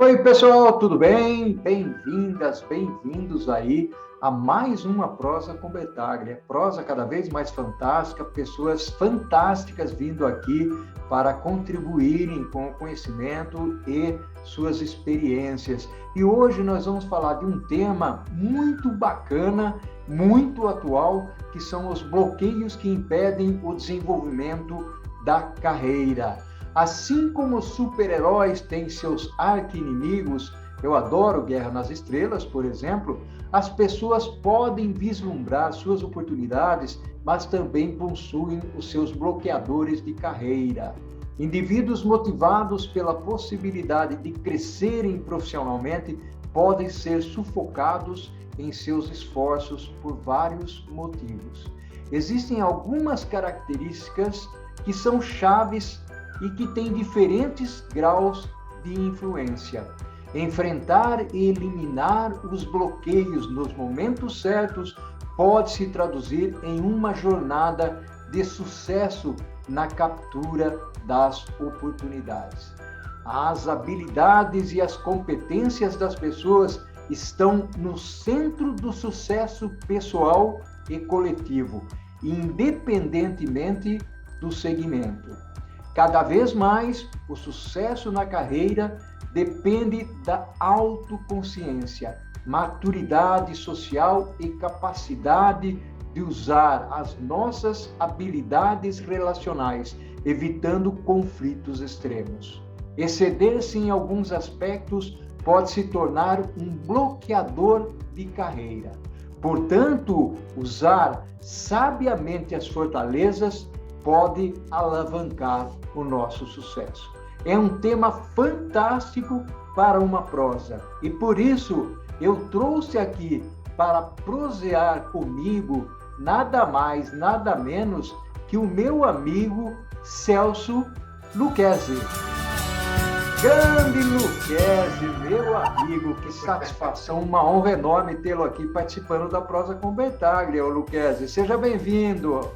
Oi, pessoal, tudo bem? Bem-vindas, bem-vindos aí a mais uma Prosa com Betaglia. Prosa cada vez mais fantástica, pessoas fantásticas vindo aqui para contribuírem com o conhecimento e suas experiências. E hoje nós vamos falar de um tema muito bacana, muito atual, que são os bloqueios que impedem o desenvolvimento da carreira. Assim como os super-heróis têm seus arqui-inimigos, eu adoro Guerra nas Estrelas, por exemplo, as pessoas podem vislumbrar suas oportunidades, mas também possuem os seus bloqueadores de carreira. Indivíduos motivados pela possibilidade de crescerem profissionalmente podem ser sufocados em seus esforços por vários motivos. Existem algumas características que são chaves e que têm diferentes graus de influência. Enfrentar e eliminar os bloqueios nos momentos certos pode se traduzir em uma jornada de sucesso na captura das oportunidades. As habilidades e as competências das pessoas estão no centro do sucesso pessoal e coletivo, independentemente do segmento. Cada vez mais, o sucesso na carreira depende da autoconsciência, maturidade social e capacidade de usar as nossas habilidades relacionais, evitando conflitos extremos. Exceder-se em alguns aspectos pode se tornar um bloqueador de carreira. Portanto, usar sabiamente as fortalezas pode alavancar o nosso sucesso. É um tema fantástico para uma prosa e por isso eu trouxe aqui para prosear comigo nada mais, nada menos que o meu amigo Celso Lucchesi. Grande Lucchesi, meu amigo, que satisfação, uma honra enorme tê-lo aqui participando da Prosa com Betaglia, Lucchesi. Seja bem-vindo.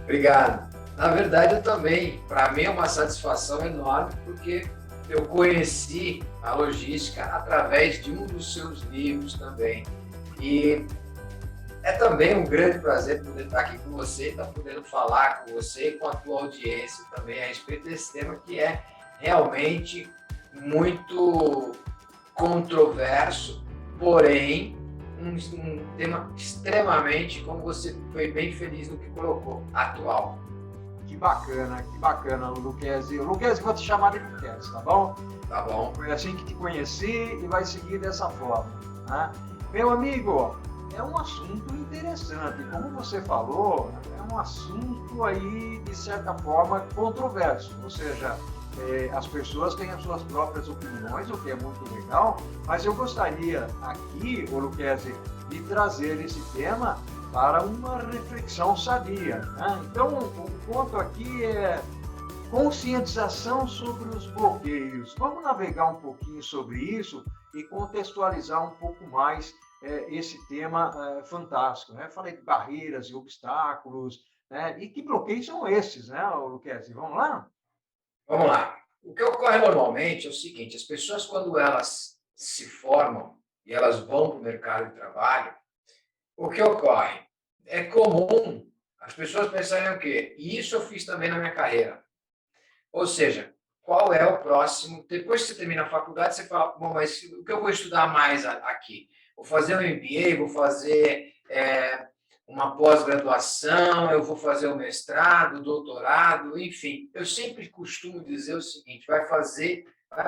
Obrigado. Na verdade, eu também, para mim é uma satisfação enorme, porque eu conheci a logística através de um dos seus livros também. E é também um grande prazer poder estar aqui com você, estar podendo falar com você e com a tua audiência também a respeito desse tema que é realmente muito controverso, porém um tema extremamente, como você foi bem feliz no que colocou, atual. Que bacana, Lucchesi. Lucchesi, vou te chamar de Lucchesi, tá bom? Tá bom. Foi assim que te conheci e vai seguir dessa forma. Né? Meu amigo, é um assunto interessante. Como você falou, é um assunto aí, de certa forma, controverso. Ou seja, as pessoas têm as suas próprias opiniões, o que é muito legal, mas eu gostaria aqui, Lucchesi, de trazer esse tema para uma reflexão sadia. Né? Então, o ponto aqui é conscientização sobre os bloqueios. Vamos navegar um pouquinho sobre isso e contextualizar um pouco mais esse tema fantástico. Né? Falei de barreiras e obstáculos, né? E que bloqueios são esses, né, Lucchesi? Vamos lá? Vamos lá. O que ocorre normalmente é o seguinte: as pessoas, quando elas se formam e elas vão para o mercado de trabalho, o que ocorre? É comum as pessoas pensarem o quê? E isso eu fiz também na minha carreira. Ou seja, qual é o próximo? Depois que você termina a faculdade, você fala, bom, mas o que eu vou estudar mais aqui? Vou fazer um MBA, vou fazer uma pós-graduação, eu vou fazer um mestrado, doutorado, enfim. Eu sempre costumo dizer o seguinte: vai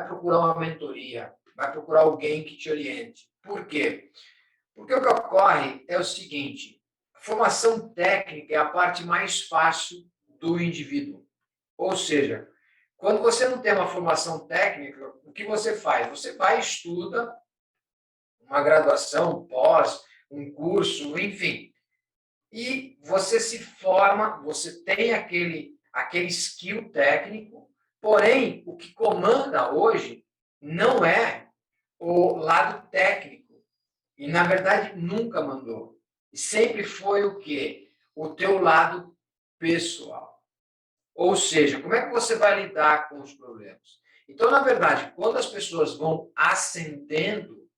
procurar uma mentoria, vai procurar alguém que te oriente. Por quê? Porque o que ocorre é o seguinte: a formação técnica é a parte mais fácil do indivíduo. Ou seja, quando você não tem uma formação técnica, o que você faz? Você vai e estuda uma graduação, um pós, um curso, enfim. E você se forma, você tem aquele skill técnico, porém, o que comanda hoje não é o lado técnico. E, na verdade, nunca mandou. E sempre foi o quê? O teu lado pessoal. Ou seja, como é que você vai lidar com os problemas? Então, na verdade, quando as pessoas vão ascendendo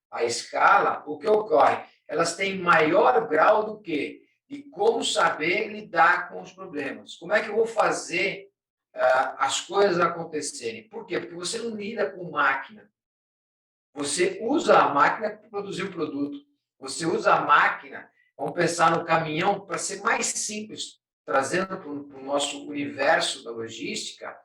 a escala, o que ocorre? Elas têm maior grau do quê? De como saber lidar com os problemas. Como é que eu vou fazer as coisas acontecerem? Por quê? Porque você não lida com máquina. Você usa a máquina para produzir o produto. Você usa a máquina, vamos pensar no caminhão, para ser mais simples, trazendo para o nosso universo da logística,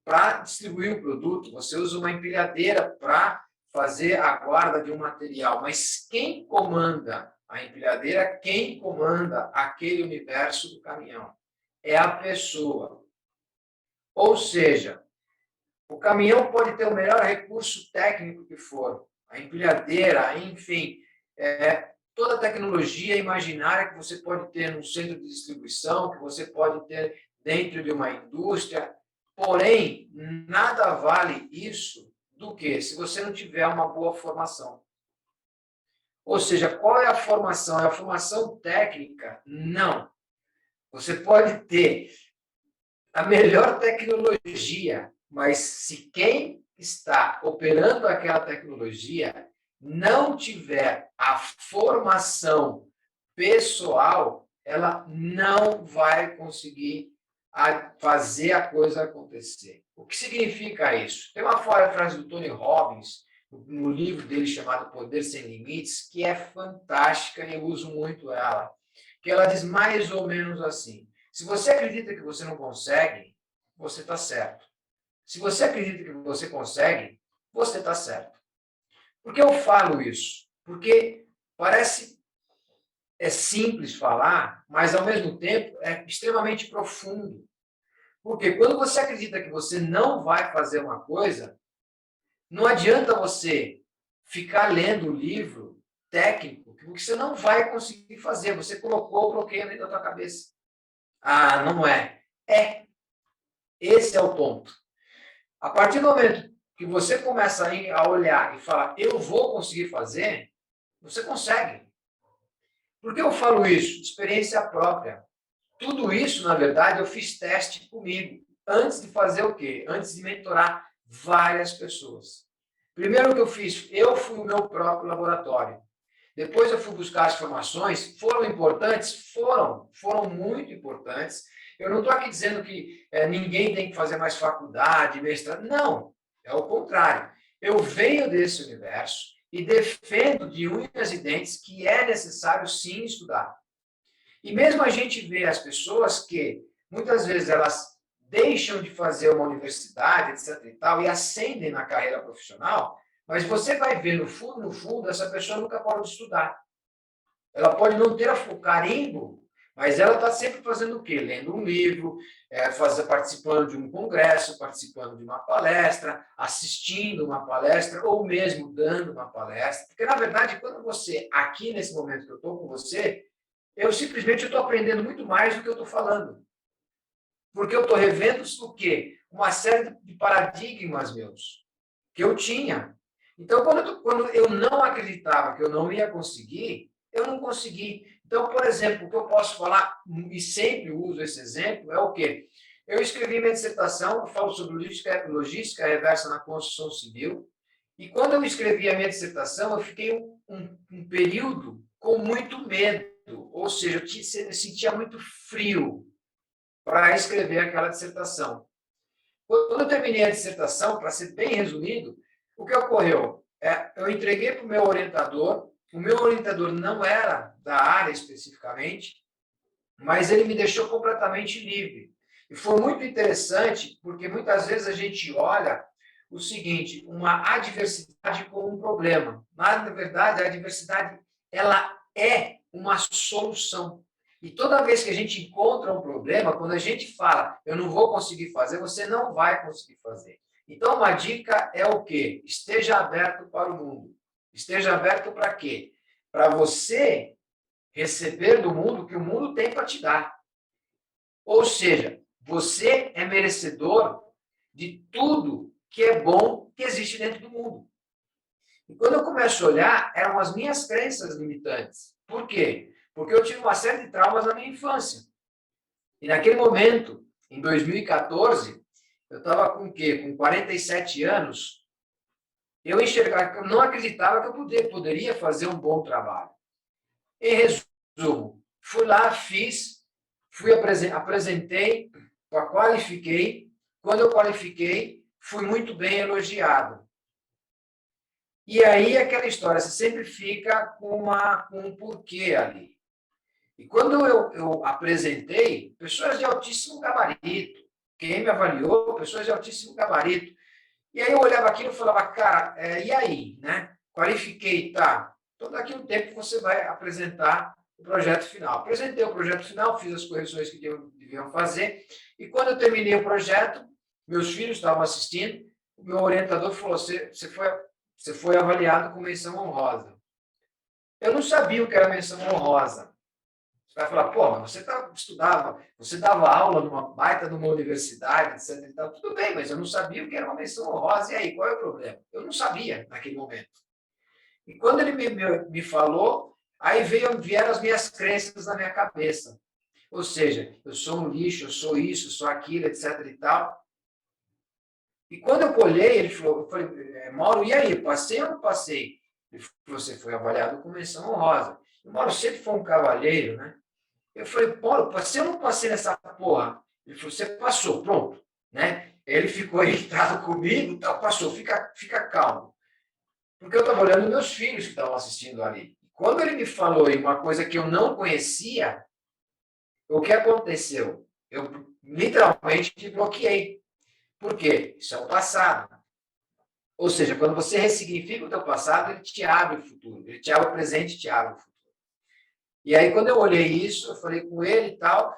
para distribuir o produto. Você usa uma empilhadeira para fazer a guarda de um material. Mas quem comanda a empilhadeira, quem comanda aquele universo do caminhão? É a pessoa. Ou seja, o caminhão pode ter o melhor recurso técnico que for, a empilhadeira, enfim, toda a tecnologia imaginária que você pode ter num centro de distribuição, que você pode ter dentro de uma indústria, porém, nada vale isso do que se você não tiver uma boa formação. Ou seja, qual é a formação? É a formação técnica? Não. Você pode ter a melhor tecnologia, mas se quem está operando aquela tecnologia não tiver a formação pessoal, ela não vai conseguir fazer a coisa acontecer. O que significa isso? Tem uma frase do Tony Robbins, no livro dele chamado Poder Sem Limites, que é fantástica e eu uso muito ela, que ela diz mais ou menos assim: se você acredita que você não consegue, você está certo. Se você acredita que você consegue, você está certo. Por que eu falo isso? Porque parece simples falar, mas ao mesmo tempo é extremamente profundo. Porque quando você acredita que você não vai fazer uma coisa, não adianta você ficar lendo o livro técnico, porque você não vai conseguir fazer. Você colocou o bloqueio dentro da tua cabeça. Ah, não é. É. Esse é o ponto. A partir do momento que você começa a olhar e falar, eu vou conseguir fazer, você consegue. Por que eu falo isso? Experiência própria. Tudo isso, na verdade, eu fiz teste comigo, antes de fazer o quê? Antes de mentorar várias pessoas. Primeiro que eu fiz, eu fui o meu próprio laboratório. Depois eu fui buscar as formações, foram importantes? Foram muito importantes. Eu não estou aqui dizendo que ninguém tem que fazer mais faculdade, mestrado. Não, é o contrário. Eu venho desse universo e defendo de unhas e dentes que é necessário sim estudar. E mesmo a gente vê as pessoas que muitas vezes elas deixam de fazer uma universidade, etc. e tal, e ascendem na carreira profissional, mas você vai ver no fundo, essa pessoa nunca pode estudar. Ela pode não ter o carimbo, mas ela está sempre fazendo o quê? Lendo um livro, participando de um congresso, participando de uma palestra, assistindo uma palestra, ou mesmo dando uma palestra. Porque, na verdade, quando você, aqui nesse momento que eu estou com você, eu simplesmente estou aprendendo muito mais do que eu estou falando. Porque eu estou revendo o quê? Uma série de paradigmas meus que eu tinha. Então, quando eu não acreditava que eu não ia conseguir, eu não consegui. Então, por exemplo, o que eu posso falar, e sempre uso esse exemplo, é o quê? Eu escrevi minha dissertação, eu falo sobre logística reversa na construção civil, e quando eu escrevi a minha dissertação, eu fiquei um período com muito medo, ou seja, eu sentia muito frio para escrever aquela dissertação. Quando eu terminei a dissertação, para ser bem resumido, o que ocorreu? Eu entreguei para o meu orientador não era da área especificamente, mas ele me deixou completamente livre. E foi muito interessante, porque muitas vezes a gente olha o seguinte, uma adversidade como um problema. Mas, na verdade, a adversidade ela é uma solução. E toda vez que a gente encontra um problema, quando a gente fala, eu não vou conseguir fazer, você não vai conseguir fazer. Então, uma dica é o quê? Esteja aberto para o mundo. Esteja aberto para quê? Para você receber do mundo o que o mundo tem para te dar. Ou seja, você é merecedor de tudo que é bom que existe dentro do mundo. E quando eu começo a olhar, eram as minhas crenças limitantes. Por quê? Porque eu tive uma série de traumas na minha infância. E naquele momento, em 2014, eu estava com o quê? Com 47 anos, eu enxergava, eu não acreditava que eu poderia fazer um bom trabalho. Em resumo, fui lá, fiz, apresentei, qualifiquei. Quando eu qualifiquei, fui muito bem elogiado. E aí, aquela história, você sempre fica com um porquê ali. E quando eu apresentei, pessoas de altíssimo gabarito, quem me avaliou, pessoas de altíssimo gabarito. E aí eu olhava aquilo e falava, cara, e aí, né? Qualifiquei, tá? Então, daqui a um tempo você vai apresentar o projeto final. Apresentei o projeto final, fiz as correções que deviam fazer, e quando eu terminei o projeto, meus filhos estavam assistindo, o meu orientador falou, você foi avaliado com menção honrosa. Eu não sabia o que era menção honrosa. Você vai falar, pô, mas estudava, você dava aula numa baita de uma universidade, etc. E tal. Tudo bem, mas eu não sabia o que era uma menção honrosa. E aí, qual é o problema? Eu não sabia naquele momento. E quando ele me falou, aí vieram as minhas crenças na minha cabeça. Ou seja, eu sou um lixo, eu sou isso, eu sou aquilo, etc. e tal. E quando eu colhei, ele falou, eu falei, Mauro, e aí, passei ou não passei? Ele falou, você foi avaliado com menção honrosa. O Mauro sempre foi um cavalheiro, né? Eu falei, Paulo, passei ou não passei nessa porra? Ele falou, você passou, pronto. Né? Ele ficou irritado comigo, tá, passou, fica calmo. Porque eu estava olhando meus filhos que estavam assistindo ali. Quando ele me falou uma coisa que eu não conhecia, o que aconteceu? Eu literalmente te bloqueei. Por quê? Isso é o passado. Ou seja, quando você ressignifica o teu passado, ele te abre o futuro. Ele te abre o presente e te abre o futuro. E aí, quando eu olhei isso, eu falei com ele e tal,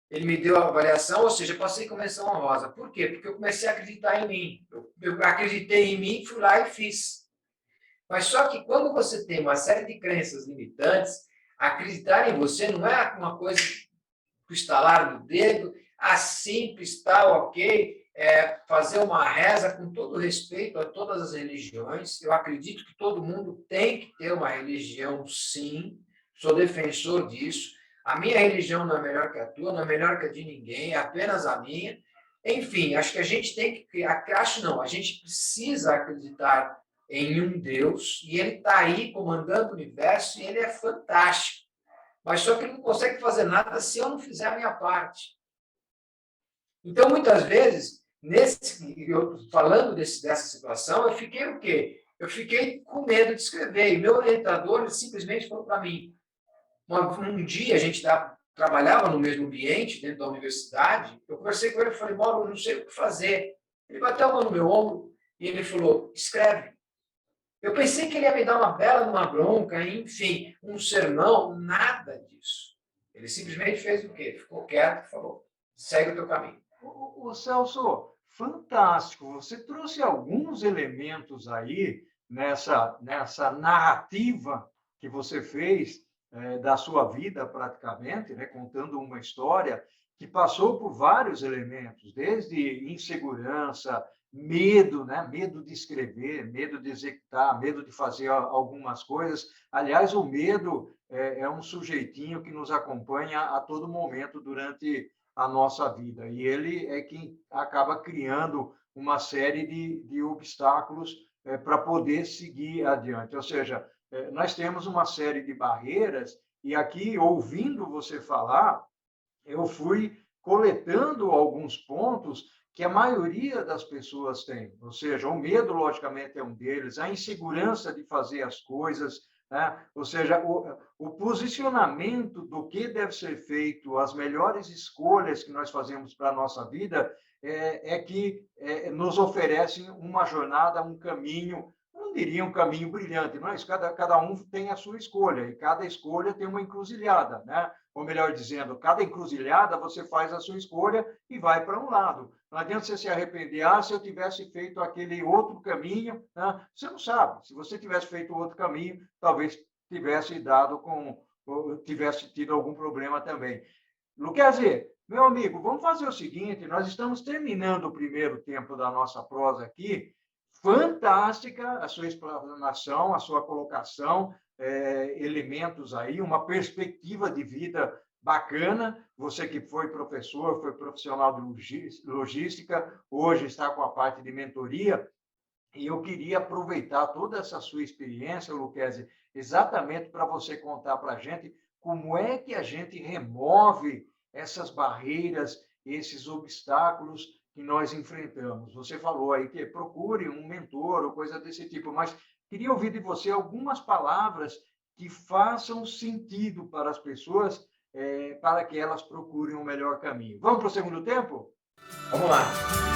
ele me deu a avaliação, ou seja, passei com menção honrosa. Por quê? Porque eu comecei a acreditar em mim. Eu acreditei em mim, fui lá e fiz. Mas só que quando você tem uma série de crenças limitantes, acreditar em você não é uma coisa do estalar do dedo, simples, tal, ok, fazer uma reza com todo respeito a todas as religiões. Eu acredito que todo mundo tem que ter uma religião, sim, sou defensor disso. A minha religião não é melhor que a tua, não é melhor que a de ninguém, é apenas a minha. Enfim, acho que a gente tem que criar, a gente precisa acreditar em um Deus, e ele está aí comandando o universo, e ele é fantástico. Mas só que ele não consegue fazer nada se eu não fizer a minha parte. Então, muitas vezes, falando dessa situação, eu fiquei o quê? Eu fiquei com medo de escrever. E meu orientador ele simplesmente falou para mim, um dia a gente trabalhava no mesmo ambiente, dentro da universidade, eu conversei com ele e falei, Mauro, eu não sei o que fazer. Ele bateu a mão no meu ombro e ele falou, escreve. Eu pensei que ele ia me dar uma bela numa bronca, enfim, um sermão, nada disso. Ele simplesmente fez o quê? Ficou quieto e falou, segue o teu caminho. O Celso, fantástico. Você trouxe alguns elementos aí nessa narrativa que você fez da sua vida, praticamente, né, contando uma história que passou por vários elementos, desde insegurança, medo, né, medo de escrever, medo de executar, medo de fazer algumas coisas. Aliás, o medo é um sujeitinho que nos acompanha a todo momento durante a nossa vida. E ele é quem acaba criando uma série de obstáculos para poder seguir adiante. Ou seja, nós temos uma série de barreiras, e aqui, ouvindo você falar, eu fui coletando alguns pontos que a maioria das pessoas tem. Ou seja, o medo, logicamente, é um deles, a insegurança de fazer as coisas, né? Ou seja, o posicionamento do que deve ser feito, as melhores escolhas que nós fazemos para a nossa vida, que nos oferecem uma jornada, um caminho, não diria um caminho brilhante, mas cada um tem a sua escolha, e cada escolha tem uma encruzilhada, né? Ou melhor dizendo, cada encruzilhada você faz a sua escolha e vai para um lado. Não adianta você se arrepender, se eu tivesse feito aquele outro caminho, né? Você não sabe. Se você tivesse feito outro caminho, talvez tivesse tido algum problema também. Luquezzi, meu amigo, vamos fazer o seguinte, nós estamos terminando o primeiro tempo da nossa prosa aqui. Fantástica a sua explanação, a sua colocação, elementos aí, uma perspectiva de vida Bacana, você que foi professor, foi profissional de logística, hoje está com a parte de mentoria, e eu queria aproveitar toda essa sua experiência, Luquezzi, exatamente para você contar para a gente como é que a gente remove essas barreiras, esses obstáculos que nós enfrentamos. Você falou aí que procure um mentor ou coisa desse tipo, mas queria ouvir de você algumas palavras que façam sentido para as pessoas, para que elas procurem um melhor caminho. Vamos para o segundo tempo? Vamos lá.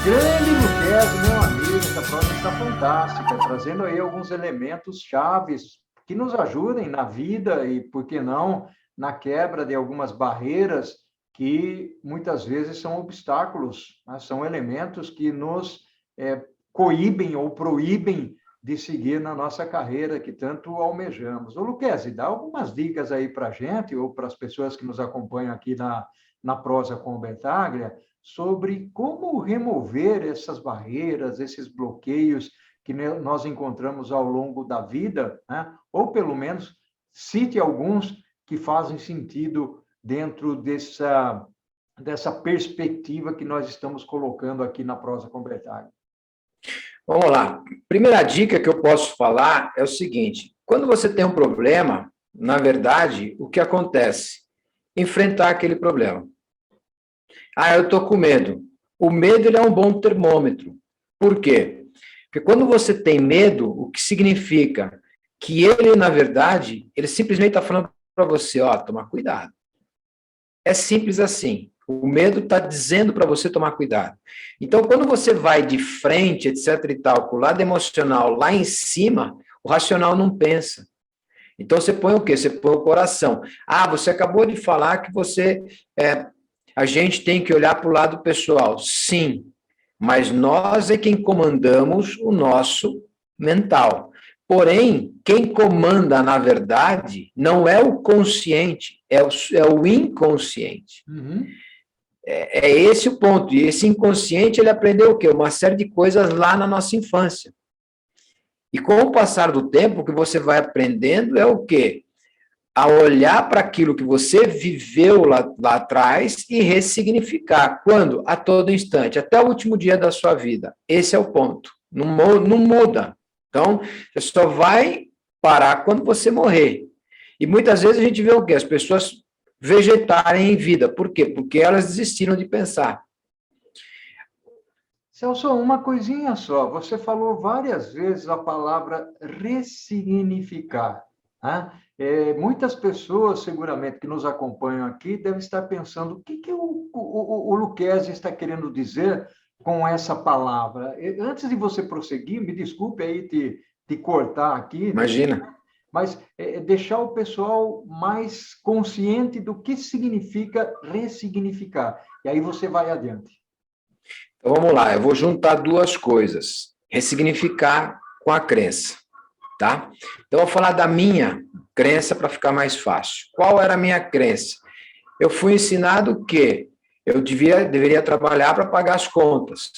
Grande Luquezzi, meu amigo, essa prova está fantástica, trazendo aí alguns elementos chaves que nos ajudem na vida e, por que não, na quebra de algumas barreiras que muitas vezes são obstáculos, né? São elementos que nos coíbem ou proíbem de seguir na nossa carreira que tanto almejamos. Ô, Luquezzi, dá algumas dicas aí para a gente ou para as pessoas que nos acompanham aqui na Prosa com o Betaglia, sobre como remover essas barreiras, esses bloqueios que nós encontramos ao longo da vida, né? Ou pelo menos cite alguns que fazem sentido dentro dessa perspectiva que nós estamos colocando aqui na Prosa com Betaglia. Vamos lá. Primeira dica que eu posso falar é o seguinte: quando você tem um problema, na verdade, o que acontece? Enfrentar aquele problema. Ah, eu estou com medo. O medo ele é um bom termômetro. Por quê? Porque quando você tem medo, o que significa que ele, na verdade, ele simplesmente está falando para você, ó, tomar cuidado. É simples assim. O medo está dizendo para você tomar cuidado. Então, quando você vai de frente, etc e tal, com o lado emocional lá em cima, o racional não pensa. Então, você põe o quê? Você põe o coração. Ah, você acabou de falar que a gente tem que olhar para o lado pessoal. Sim, mas nós é quem comandamos o nosso mental. Porém, quem comanda, na verdade, não é o consciente, é o inconsciente. Uhum. É esse o ponto. E esse inconsciente, ele aprendeu o quê? Uma série de coisas lá na nossa infância. E com o passar do tempo, o que você vai aprendendo é o quê? A olhar para aquilo que você viveu lá atrás e ressignificar. Quando? A todo instante, até o último dia da sua vida. Esse é o ponto. Não muda. Então, você só vai parar quando você morrer. E muitas vezes a gente vê o quê? As pessoas vegetarem em vida. Por quê? Porque elas desistiram de pensar. Celso, uma coisinha só. Você falou várias vezes a palavra ressignificar. Né? Muitas pessoas, seguramente, que nos acompanham aqui, devem estar pensando o que o Luquezzi está querendo dizer com essa palavra. Antes de você prosseguir, me desculpe aí te cortar aqui. Imagina. Mas deixar o pessoal mais consciente do que significa ressignificar. E aí você vai adiante. Então, vamos lá. Eu vou juntar duas coisas. Ressignificar com a crença. Tá? Então, eu vou falar da minha crença para ficar mais fácil. Qual era a minha crença? Eu fui ensinado que eu deveria trabalhar para pagar as contas.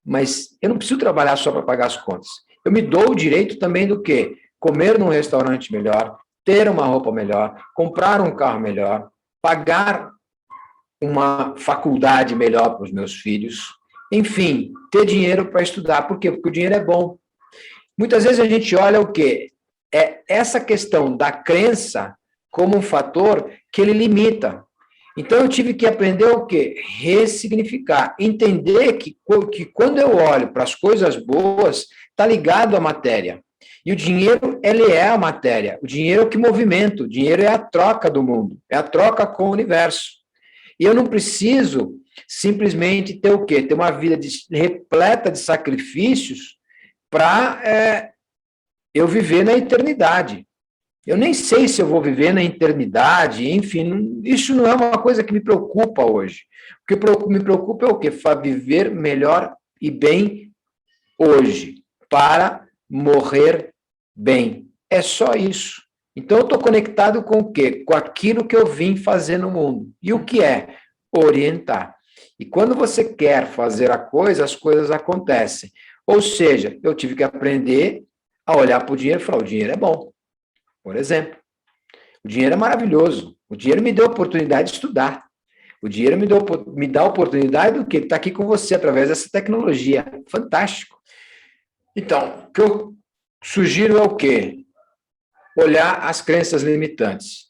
Mas eu não preciso trabalhar só para pagar as contas. Eu me dou o direito também do quê? Comer num restaurante melhor, ter uma roupa melhor, comprar um carro melhor, pagar uma faculdade melhor para os meus filhos, enfim, ter dinheiro para estudar. Por quê? Porque o dinheiro é bom. Muitas vezes a gente olha o quê? É essa questão da crença como um fator que ele limita. Então, eu tive que aprender o quê? Ressignificar. Entender que quando eu olho para as coisas boas, está ligado à matéria. E o dinheiro, ele é a matéria. O dinheiro é o que movimenta. O dinheiro é a troca do mundo. É a troca com o universo. E eu não preciso simplesmente ter o quê? Ter uma vida repleta de sacrifícios para eu viver na eternidade. Eu nem sei se eu vou viver na eternidade, enfim, isso não é uma coisa que me preocupa hoje. O que me preocupa é o quê? Viver melhor e bem hoje, para morrer bem. É só isso. Então, eu estou conectado com o quê? Com aquilo que eu vim fazer no mundo. E o que é? Orientar. E quando você quer fazer a coisa, as coisas acontecem. Ou seja, eu tive que aprender a olhar para o dinheiro e falar, o dinheiro é bom. Por exemplo, o dinheiro é maravilhoso. O dinheiro me deu a oportunidade de estudar. O dinheiro me dá a oportunidade do quê? De estar aqui com você através dessa tecnologia. Fantástico. Então, o que eu sugiro é o quê? Olhar as crenças limitantes.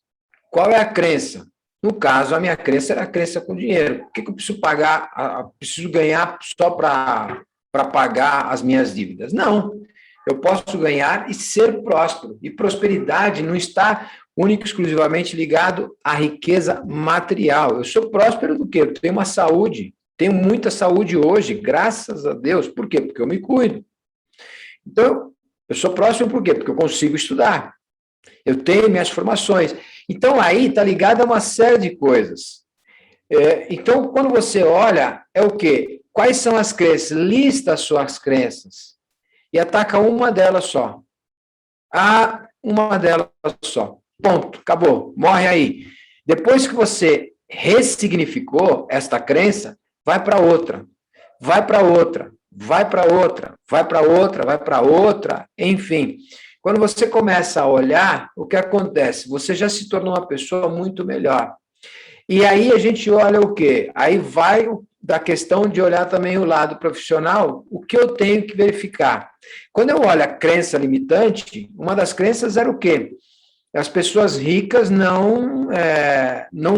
Qual é a crença? No caso, a minha crença era a crença com dinheiro. O que eu preciso pagar? Preciso ganhar só para pagar as minhas dívidas? Não. Eu posso ganhar e ser próspero. E prosperidade não está único e exclusivamente ligado à riqueza material. Eu sou próspero do quê? Eu tenho uma saúde. Tenho muita saúde hoje, graças a Deus. Por quê? Porque eu me cuido. Então, eu sou próspero por quê? Porque eu consigo estudar. Eu tenho minhas formações. Então, aí está ligado a uma série de coisas. Então, quando você olha, é o quê? Quais são as crenças? Lista as suas crenças. E ataca uma delas só. Uma delas só. Ponto. Acabou. Morre aí. Depois que você ressignificou esta crença, vai para outra. Vai para outra. Vai para outra. Vai para outra. Vai para outra. Enfim. Quando você começa a olhar, o que acontece? Você já se tornou uma pessoa muito melhor. E aí a gente olha o quê? Aí vai da questão de olhar também o lado profissional, o que eu tenho que verificar. Quando eu olho a crença limitante, uma das crenças era o quê? As pessoas ricas não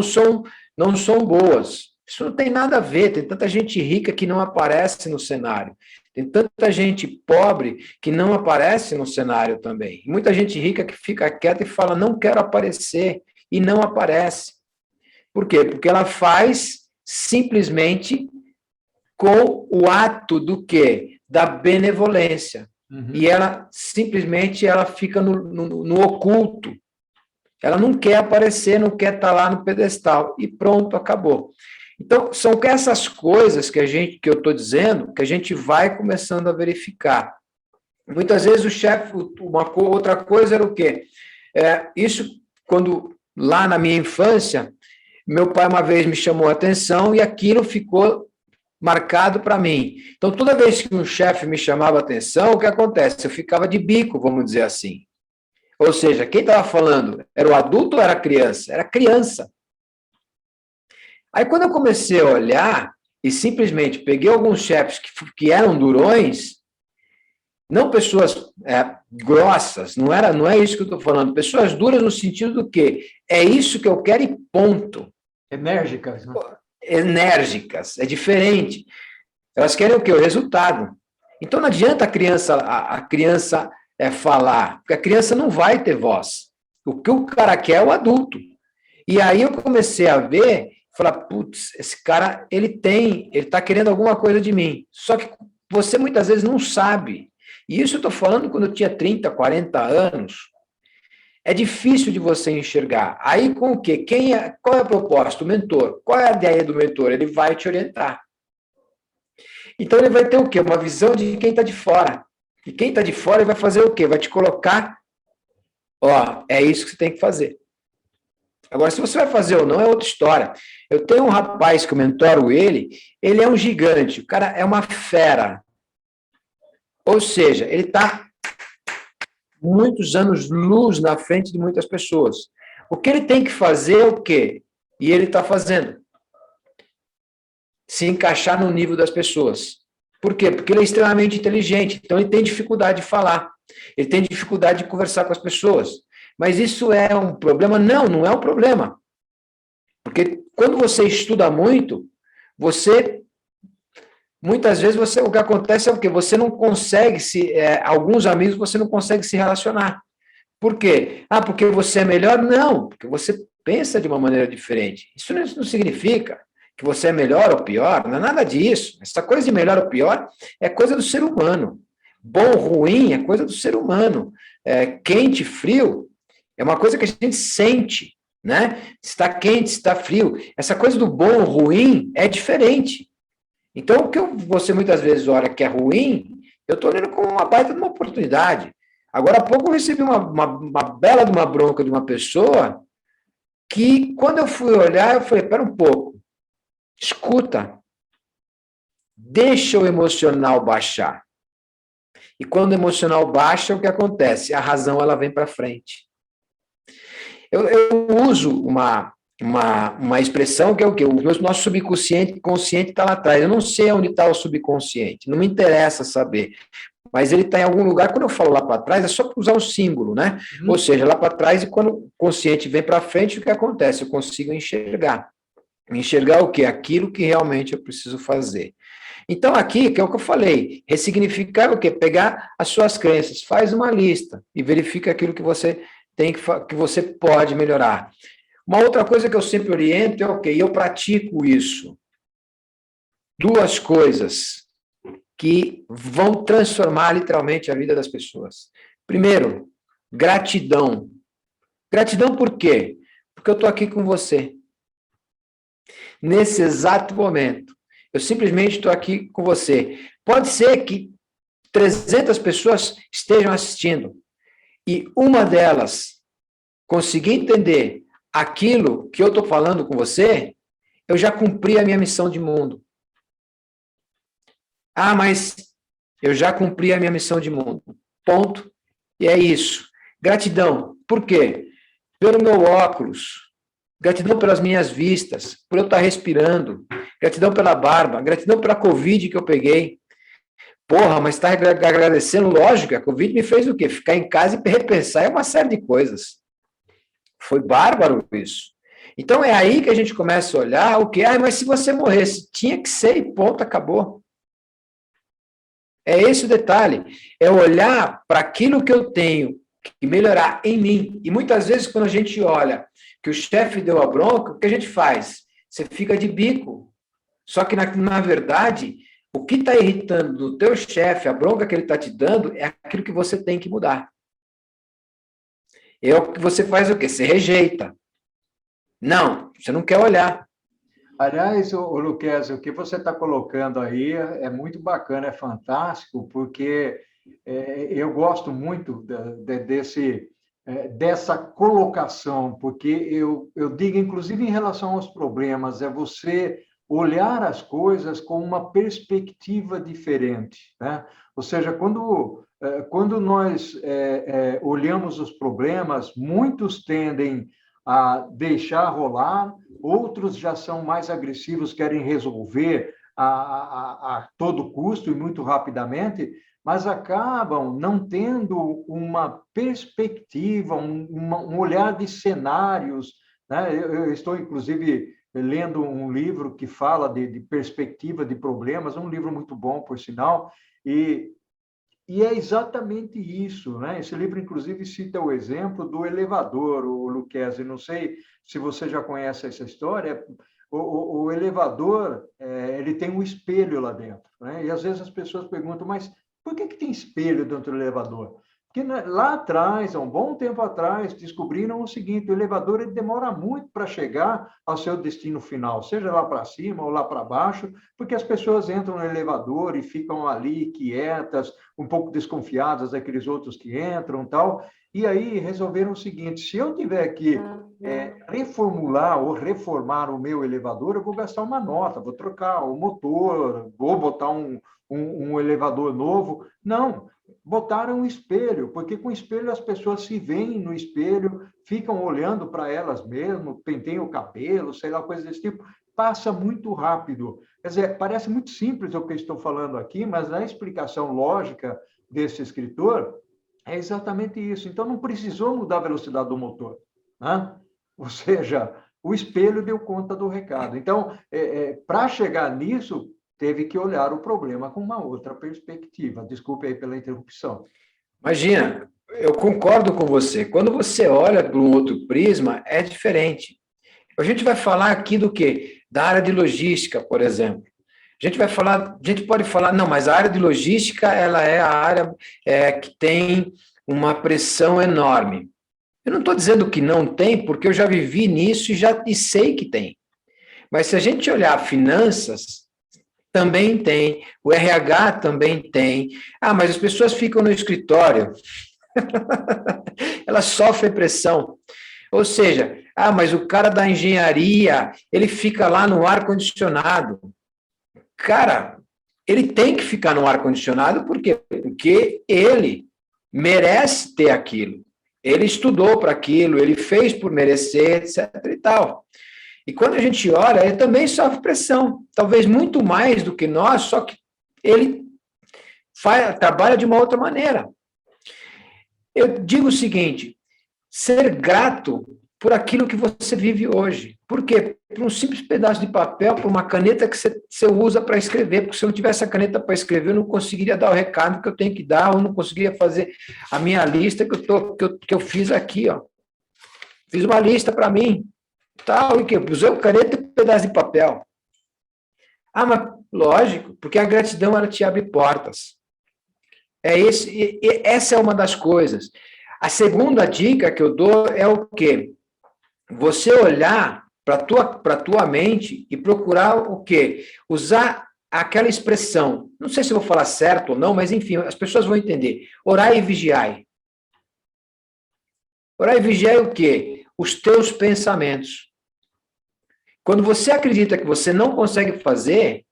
são boas. Isso não tem nada a ver, tem tanta gente rica que não aparece no cenário. Tem tanta gente pobre que não aparece no cenário também. E muita gente rica que fica quieta e fala, não quero aparecer, e não aparece. Por quê? Porque ela faz simplesmente com o ato do quê? Da benevolência. Uhum. E ela simplesmente fica no oculto. Ela não quer aparecer, não quer estar lá no pedestal. E pronto, acabou. Então, são essas coisas que eu estou dizendo, que a gente vai começando a verificar. Muitas vezes o chefe, outra coisa era o quê? Isso, quando lá na minha infância, meu pai uma vez me chamou a atenção e aquilo ficou marcado para mim. Então, toda vez que um chefe me chamava a atenção, o que acontece? Eu ficava de bico, vamos dizer assim. Ou seja, quem estava falando? Era o adulto ou era a criança? Era a criança. Aí, quando eu comecei a olhar e simplesmente peguei alguns chefes que eram durões, não pessoas grossas, não é isso que eu estou falando, pessoas duras no sentido do quê? É isso que eu quero e ponto. Enérgicas, né? Enérgicas, é diferente. Elas querem o quê? O resultado. Então, não adianta a criança falar, porque a criança não vai ter voz. O que o cara quer é o adulto. E aí eu comecei a ver, falar, putz, esse cara, ele está querendo alguma coisa de mim. Só que você muitas vezes não sabe. E isso eu estou falando quando eu tinha 30, 40 anos. É difícil de você enxergar. Aí com o quê? Qual é a proposta? O mentor. Qual é a ideia do mentor? Ele vai te orientar. Então ele vai ter o quê? Uma visão de quem está de fora. E quem está de fora vai fazer o quê? Vai te colocar, é isso que você tem que fazer. Agora, se você vai fazer ou não, é outra história. Eu tenho um rapaz que eu mentoro ele é um gigante, o cara é uma fera. Ou seja, ele está muitos anos luz na frente de muitas pessoas. O que ele tem que fazer é o quê? E ele está fazendo. Se encaixar no nível das pessoas. Por quê? Porque ele é extremamente inteligente, então ele tem dificuldade de falar, ele tem dificuldade de conversar com as pessoas. Mas isso é um problema? Não, não é um problema. Porque quando você estuda muito, muitas vezes o que acontece é o quê? Você não consegue alguns amigos você não consegue se relacionar. Por quê? Porque você é melhor? Não, porque você pensa de uma maneira diferente. Isso não significa que você é melhor ou pior, não é nada disso. Essa coisa de melhor ou pior é coisa do ser humano. Bom ou ruim é coisa do ser humano. Quente, frio, é uma coisa que a gente sente, né? Se está quente, se está frio. Essa coisa do bom ou ruim é diferente. Então, o que você muitas vezes olha que é ruim, eu estou olhando como uma baita de uma oportunidade. Agora há pouco eu recebi uma bela de uma bronca de uma pessoa que, quando eu fui olhar, eu falei, espera um pouco. Escuta, deixa o emocional baixar. E quando o emocional baixa, o que acontece? A razão ela vem para frente. Eu uso uma expressão que é o quê? O nosso subconsciente consciente está lá atrás. Eu não sei onde está o subconsciente, não me interessa saber. Mas ele está em algum lugar. Quando eu falo lá para trás, é só usar um símbolo, né? Ou seja, lá para trás, e quando o consciente vem para frente, o que acontece? Eu consigo enxergar. Enxergar o quê? Aquilo que realmente eu preciso fazer. Então, aqui, que é o que eu falei, ressignificar o quê? Pegar as suas crenças, faz uma lista e verifica aquilo que você tem que você pode melhorar. Uma outra coisa que eu sempre oriento é o quê? Eu pratico isso. Duas coisas que vão transformar literalmente a vida das pessoas. Primeiro, gratidão. Gratidão por quê? Porque eu estou aqui com você. Nesse exato momento. Eu simplesmente estou aqui com você. Pode ser que 300 pessoas estejam assistindo e uma delas conseguir entender aquilo que eu estou falando com você, eu já cumpri a minha missão de mundo. Ah, mas eu já cumpri a minha missão de mundo. Ponto. E é isso. Gratidão. Por quê? Pelo meu óculos. Gratidão pelas minhas vistas, por eu estar respirando. Gratidão pela barba. Gratidão pela Covid que eu peguei. Porra, mas está agradecendo? Lógico, a Covid me fez o quê? Ficar em casa e repensar uma série de coisas. Foi bárbaro isso. Então é aí que a gente começa a olhar o quê? Ah, mas se você morresse, tinha que ser e ponto, acabou. É esse o detalhe. É olhar para aquilo que eu tenho que melhorar em mim. E muitas vezes, quando a gente olha que o chefe deu a bronca, o que a gente faz? Você fica de bico. Só que, na verdade, o que está irritando do teu chefe, a bronca que ele está te dando, é aquilo que você tem que mudar. É o que você faz o quê? Você rejeita. Não, você não quer olhar. Aliás, o Luquezzi, o que você está colocando aí é muito bacana, é fantástico, porque eu gosto muito dessa colocação, porque eu digo, inclusive em relação aos problemas, é você olhar as coisas com uma perspectiva diferente, né? Ou seja, quando nós olhamos os problemas, muitos tendem a deixar rolar, outros já são mais agressivos, querem resolver a todo custo e muito rapidamente, mas acabam não tendo uma perspectiva, um olhar de cenários, né? Eu estou, inclusive, lendo um livro que fala de perspectiva de problemas, um livro muito bom, por sinal, e é exatamente isso, né? Esse livro, inclusive, cita o exemplo do elevador, o Lucchesi. Não sei se você já conhece essa história. O elevador, ele tem um espelho lá dentro, né? E às vezes as pessoas perguntam, mas por que tem espelho dentro do elevador? Porque lá atrás, há um bom tempo atrás, descobriram o seguinte: o elevador ele demora muito para chegar ao seu destino final, seja lá para cima ou lá para baixo, porque as pessoas entram no elevador e ficam ali quietas, um pouco desconfiadas daqueles outros que entram, tal. E aí resolveram o seguinte: se eu tiver que reformular ou reformar o meu elevador, eu vou gastar uma nota, vou trocar o motor, vou botar um elevador novo. Não, botaram um espelho, porque com o espelho as pessoas se veem no espelho, ficam olhando para elas mesmas, penteiam o cabelo, sei lá, coisa desse tipo. Passa muito rápido. Quer dizer, parece muito simples o que eu estou falando aqui, mas na explicação lógica desse escritor, é exatamente isso. Então, não precisou mudar a velocidade do motor, né? Ou seja, o espelho deu conta do recado. Então, para chegar nisso, teve que olhar o problema com uma outra perspectiva. Desculpe aí pela interrupção. Imagina, eu concordo com você. Quando você olha por um outro prisma, é diferente. A gente vai falar aqui do quê? Da área de logística, por exemplo. A gente pode falar, não, mas a área de logística, ela é a área que tem uma pressão enorme. Eu não estou dizendo que não tem, porque eu já vivi nisso e sei que tem. Mas se a gente olhar finanças, também tem, o RH também tem. Ah, mas as pessoas ficam no escritório. Elas sofrem pressão. Ou seja, mas o cara da engenharia, ele fica lá no ar-condicionado. Cara, ele tem que ficar no ar-condicionado, por quê? Porque ele merece ter aquilo. Ele estudou para aquilo, ele fez por merecer, etc. e tal. E quando a gente olha, ele também sofre pressão, talvez muito mais do que nós, só que ele trabalha de uma outra maneira. Eu digo o seguinte, ser grato por aquilo que você vive hoje. Por quê? Por um simples pedaço de papel, por uma caneta que você usa para escrever, porque se eu não tivesse a caneta para escrever, eu não conseguiria dar o recado que eu tenho que dar, ou não conseguiria fazer a minha lista que eu fiz aqui, ó. Fiz uma lista para mim, tal, e que eu usei caneta e um pedaço de papel. Ah, mas lógico, porque a gratidão, ela te abre portas. Essa é uma das coisas. A segunda dica que eu dou é o quê? Você olhar para a tua mente e procurar o quê? Usar aquela expressão. Não sei se eu vou falar certo ou não, mas enfim, as pessoas vão entender. Orai e vigiai. Orai e vigiai o quê? Os teus pensamentos. Quando você acredita que você não consegue fazer,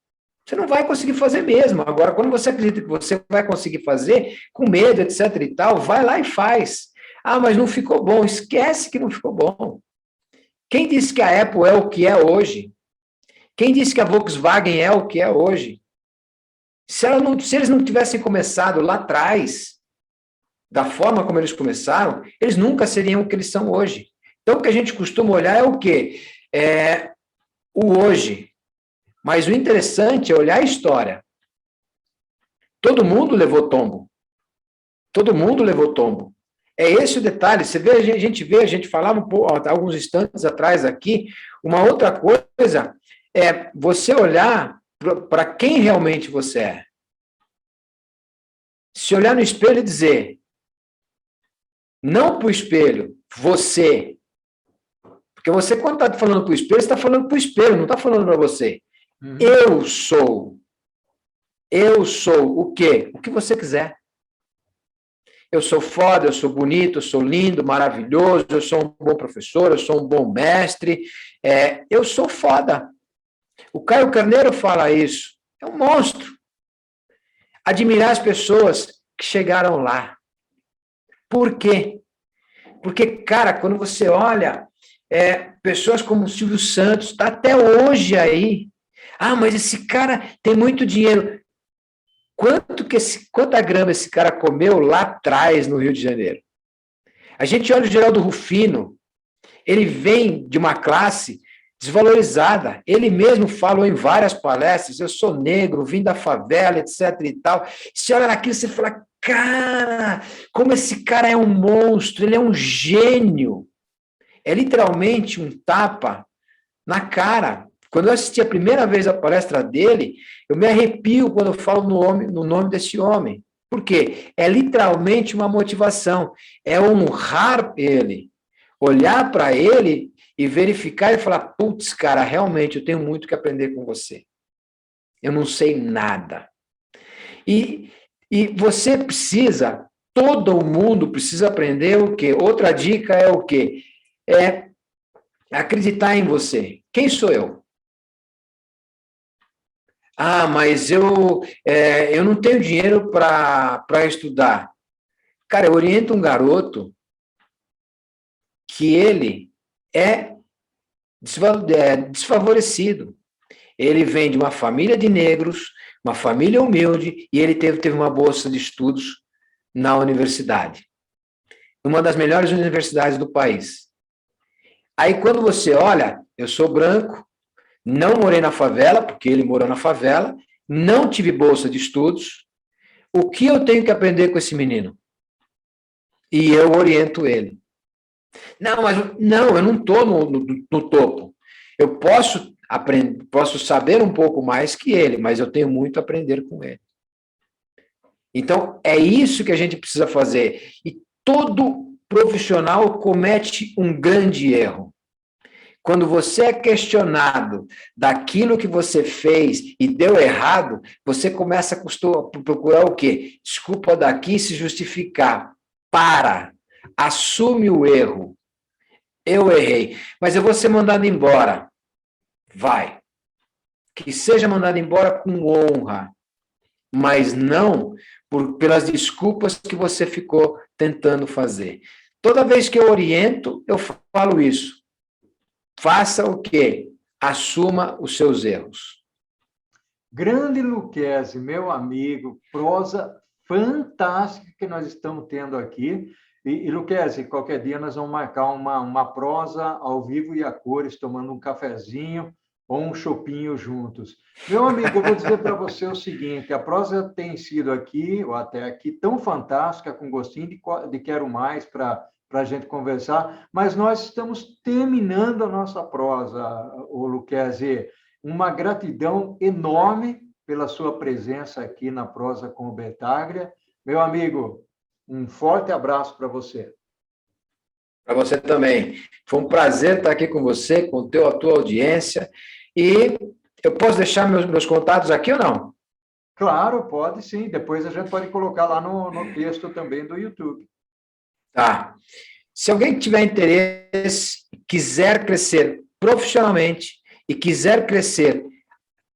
você não vai conseguir fazer mesmo. Agora, quando você acredita que você vai conseguir fazer, com medo, etc e tal, vai lá e faz. Ah, mas não ficou bom. Esquece que não ficou bom. Quem disse que a Apple é o que é hoje? Quem disse que a Volkswagen é o que é hoje? Se eles não tivessem começado lá atrás, da forma como eles começaram, eles nunca seriam o que eles são hoje. Então, o que a gente costuma olhar é o quê? É o hoje. Mas o interessante é olhar a história. Todo mundo levou tombo. Todo mundo levou tombo. É esse o detalhe. Você vê, a gente falava alguns instantes atrás aqui, uma outra coisa é você olhar para quem realmente você é. Se olhar no espelho e dizer, não para o espelho, você. Porque você, quando está falando para o espelho, você está falando para o espelho, não está falando para você. Uhum. Eu sou o quê? O que você quiser. Eu sou foda, eu sou bonito, eu sou lindo, maravilhoso, eu sou um bom professor, eu sou um bom mestre, eu sou foda. O Caio Carneiro fala isso. É um monstro. Admirar as pessoas que chegaram lá. Por quê? Porque, cara, quando você olha, pessoas como o Silvio Santos, está até hoje aí. Ah, mas esse cara tem muito dinheiro. Quanta grama esse cara comeu lá atrás, no Rio de Janeiro? A gente olha o Geraldo Rufino, ele vem de uma classe desvalorizada. Ele mesmo falou em várias palestras, eu sou negro, vim da favela, etc e tal. Você olha naquilo e você fala, cara, como esse cara é um monstro, ele é um gênio. É literalmente um tapa na cara. Quando eu assisti a primeira vez a palestra dele, eu me arrepio quando eu falo no nome desse homem. Por quê? É literalmente uma motivação. É honrar ele. Olhar para ele e verificar e falar, putz, cara, realmente eu tenho muito que aprender com você. Eu não sei nada. E você precisa, todo mundo precisa aprender o quê? Outra dica é o quê? É acreditar em você. Quem sou eu? Ah, mas eu não tenho dinheiro para estudar. Cara, eu oriento um garoto que ele é desfavorecido. Ele vem de uma família de negros, uma família humilde, e ele teve uma bolsa de estudos na universidade. Uma das melhores universidades do país. Aí, quando você olha, eu sou branco, não morei na favela, porque ele morou na favela, não tive bolsa de estudos. O que eu tenho que aprender com esse menino? E eu oriento ele. Não, eu não estou no topo. Eu posso saber um pouco mais que ele, mas eu tenho muito a aprender com ele. Então, é isso que a gente precisa fazer. E todo profissional comete um grande erro. Quando você é questionado daquilo que você fez e deu errado, você começa a procurar o quê? Desculpa daqui e se justificar. Assume o erro. Eu errei, mas eu vou ser mandado embora. Vai. Que seja mandado embora com honra, mas não pelas desculpas que você ficou tentando fazer. Toda vez que eu oriento, eu falo isso. Faça o quê? Assuma os seus erros. Grande Lucchesi, meu amigo, prosa fantástica que nós estamos tendo aqui. E Lucchesi, qualquer dia nós vamos marcar uma prosa ao vivo e a cores, tomando um cafezinho ou um chopinho juntos. Meu amigo, eu vou dizer para você o seguinte, a prosa tem sido aqui, ou até aqui, tão fantástica, com gostinho de quero mais para a gente conversar, mas nós estamos terminando a nossa prosa, o Lucchesi. Uma gratidão enorme pela sua presença aqui na Prosa com o Betaglia. Meu amigo, um forte abraço para você. Para você também. Foi um prazer estar aqui com você, com a tua audiência. E eu posso deixar meus contatos aqui ou não? Claro, pode sim. Depois a gente pode colocar lá no texto também do YouTube. Tá. Se alguém tiver interesse, quiser crescer profissionalmente e quiser crescer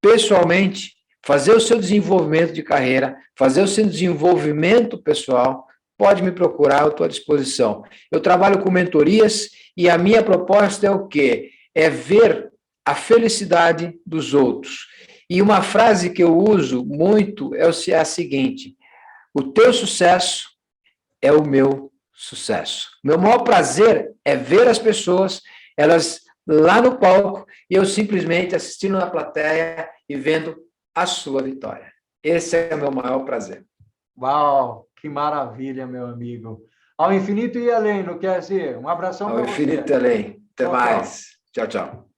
pessoalmente, fazer o seu desenvolvimento de carreira, fazer o seu desenvolvimento pessoal, pode me procurar, eu estou à disposição. Eu trabalho com mentorias e a minha proposta é o quê? É ver a felicidade dos outros. E uma frase que eu uso muito é a seguinte: o teu sucesso é o meu sucesso. Meu maior prazer é ver as pessoas, elas lá no palco, e eu simplesmente assistindo na plateia e vendo a sua vitória. Esse é o meu maior prazer. Uau, que maravilha, meu amigo. Ao infinito e além, Lucchesi. Um abração para você. Ao infinito e além. Até mais. Tchau, tchau.